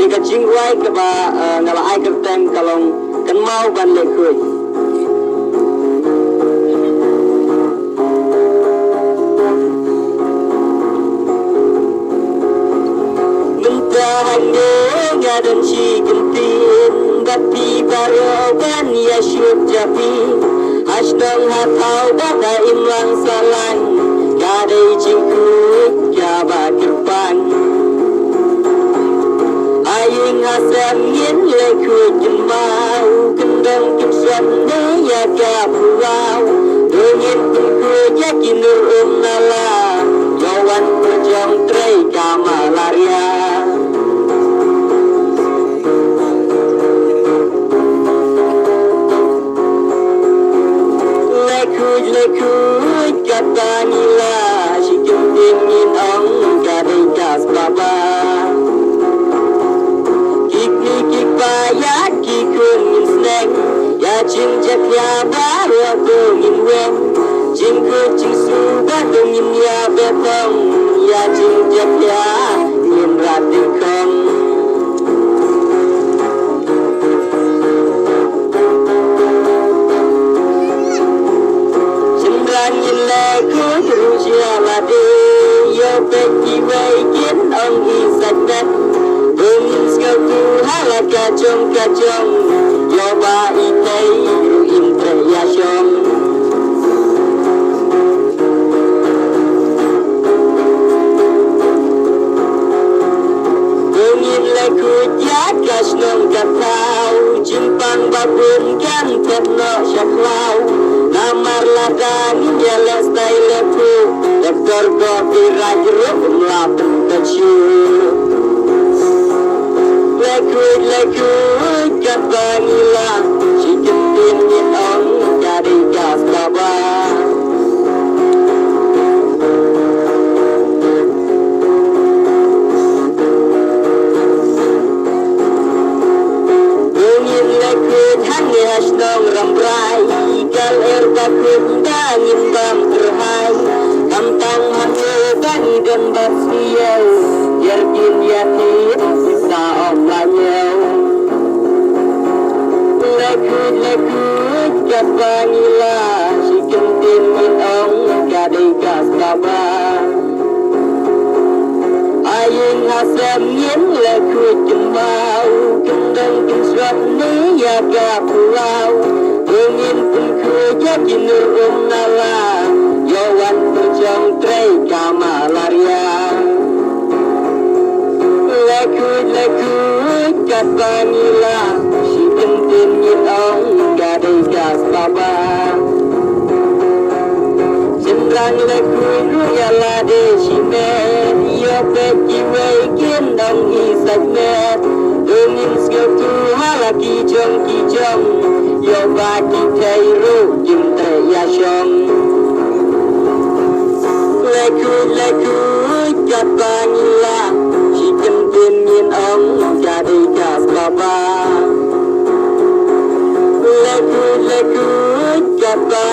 Jika cingguai keba ngala ai kerteng kalong kan mau ban lekui. Mentahane ngadan si gentin bati baro ban ya syut japi. Asdong hatau bata imlang salang gadai cingkut jabat kerpan. Aying asam yin lekui jemau kendang kipsan ya kapulau. Dongin tungku yakin nur nala jawan pejong trei kamalaria. Lekui kata nila si jumdin yin ong gadai kas baba. Ya kikun min sneng ya ching jak ya baru aku min wen ching ku ching su ba dong min ya betong ya ching jak ya min rating kong chindran yin le ku ru chia la de yo pe ki wei kin ong hi sak net Bungin sekatu hala kacong yo ba itay ru intre ya syom. Bungin leku jakas nong katau jimpang babun kan tetno syaklau namar ladang ya lestai lepu doktor kopi rajru mlapun kecil. Lekui kapanila si kentin yin ong dari gas baba. Dongin lekui hanya asnong rambrai kal bakun dangin bam terhai kamtang hanya bani dan basiyau yarkin yakin sisa oplanyau. Lekui kapanila si kentin min ong gadai gas baba. Aying asam yin lekui jembau kendang kinswat ni ya kapulau. Dongin tungku yakin nur nala yawan pejong trei kamalaria. Lekui kapanila si kentin yin ong gadai gas baba. Sendang lekui ruyala de si met yo peki wei kin ong isak met. Dongin sekatu hala kijong yo baki tei ru jim tre ya syong. Lekui kapanila si kentin yin ong gadai gas baba. Lekui kapanila